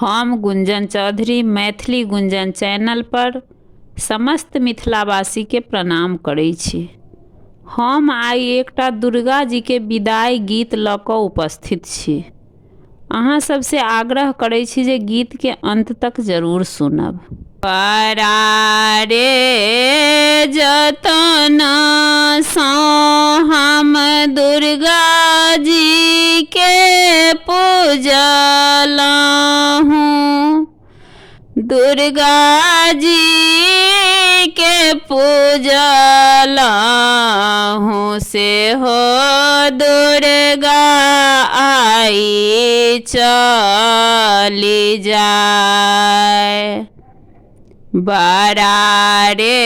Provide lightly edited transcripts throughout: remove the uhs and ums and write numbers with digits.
हम गुंजन चौधरी मैथिली गुंजन चैनल पर समस्त मिथिलावासी के प्रणाम करै छी। हम आई एकटा दुर्गा जी के विदाई गीत लऽ कऽ उपस्थित छी। अहाँ सबसे आग्रह करै छी जे गीत के अंत तक जरूर सुनब। परारे जतन सँ हम दुर्गा जी के पूजलहुँ, दुर्गा जी के पूजलहुँ से हो दुर्गा आई चली जाए। बरारे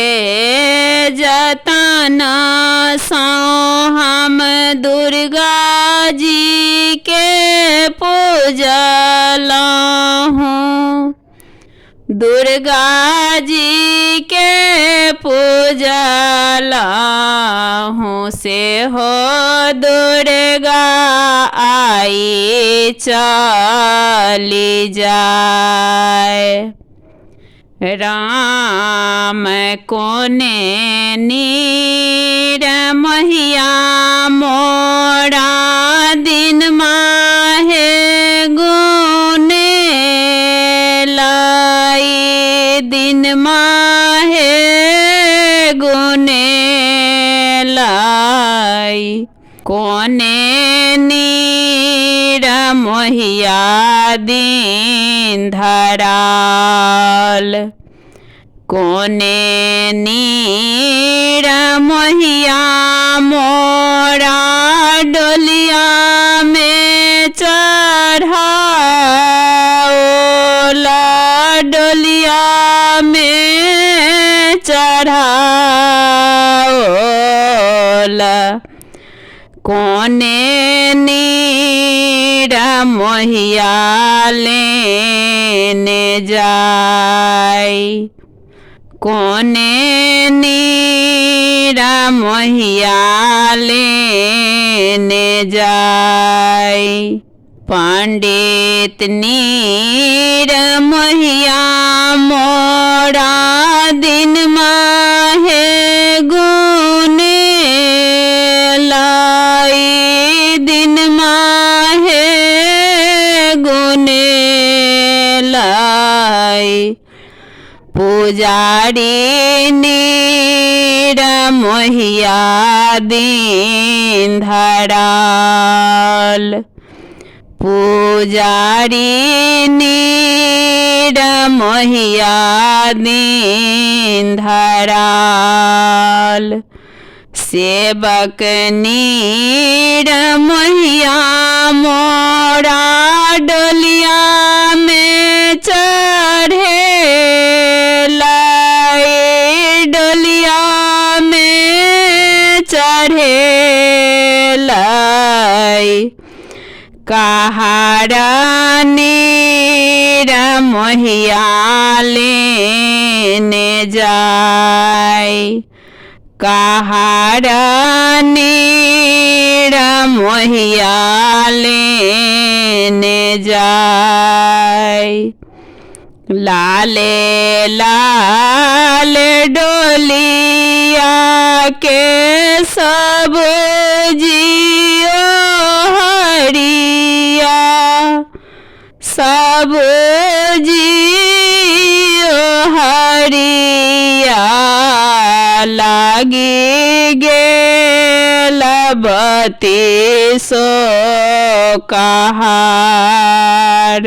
जतन सँ हम दुर्गा जी के पूजलहुँ, दुर्गा जी के पूजलहुँ से हो दुर्गा आई चली जाए। राम कोने नीर महिया मोरा दिन माहे गुने लाई, दिन माहे गुने लाई। कोने नीर महिया दीन धराल, कोने नीर महिया मोरा डोलिया में चढ़ाओला, डोलिया में चढ़ाओला। कोने नीर महिया लेने जाई, कोने नीर महिया लेने जाई। पंडित नीर महिया मोरा दिन माहे गुने लाई, दिन माहे गुने लाई। पुजारी नीर महिया दीन धराल, पुजारी नीर महिया दीन धराल। सेवक नीर महिया मोरा डोलिया में चढ़े लाई, डोलिया में चढ़े लाई। कहारा नीर महिया लेने जाई, कहारा नीर महिया लेने जाई। लाले लाल डोलिया के सब जियो हरिया, सब जियो हरिया। लागी गेल बत्ती सो कहार,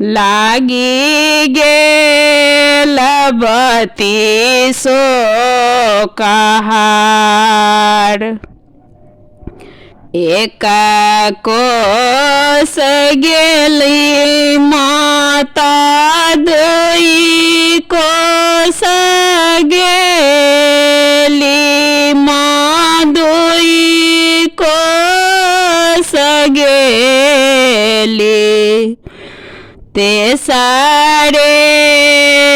लागी गेल बत्ती सो कहार। एक कोस गेली माता, दुई कोस गेली माँ, दुई कोस गेली। तेसरे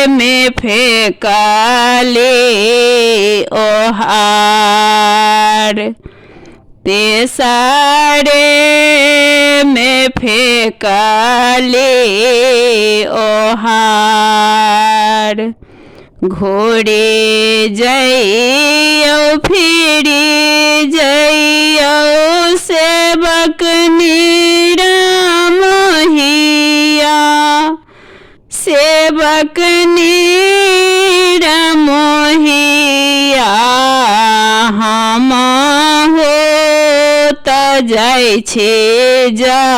में फेंकली ओहार, तेसरे में फेंकले ओहार। घोड़े जइयो फिरी जइयो सेवक निरमोहिया। सेवक निरमोहिया हम हो त जाइ छे जलबास।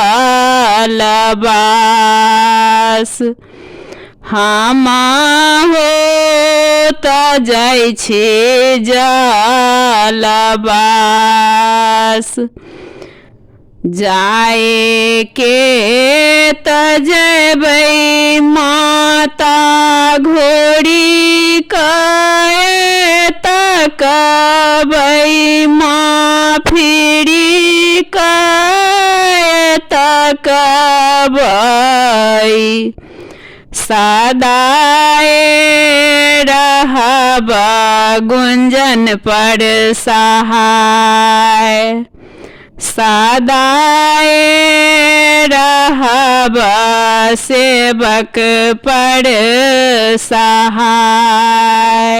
हम हो त जाइ छे जलबास। जाए के त जेबै माता घोड़ी कए तकबै माँ फिरी कए तकबै। सदाए रहब गुंजन पर सहाय। सदाए रहब सेवक पर सहाय।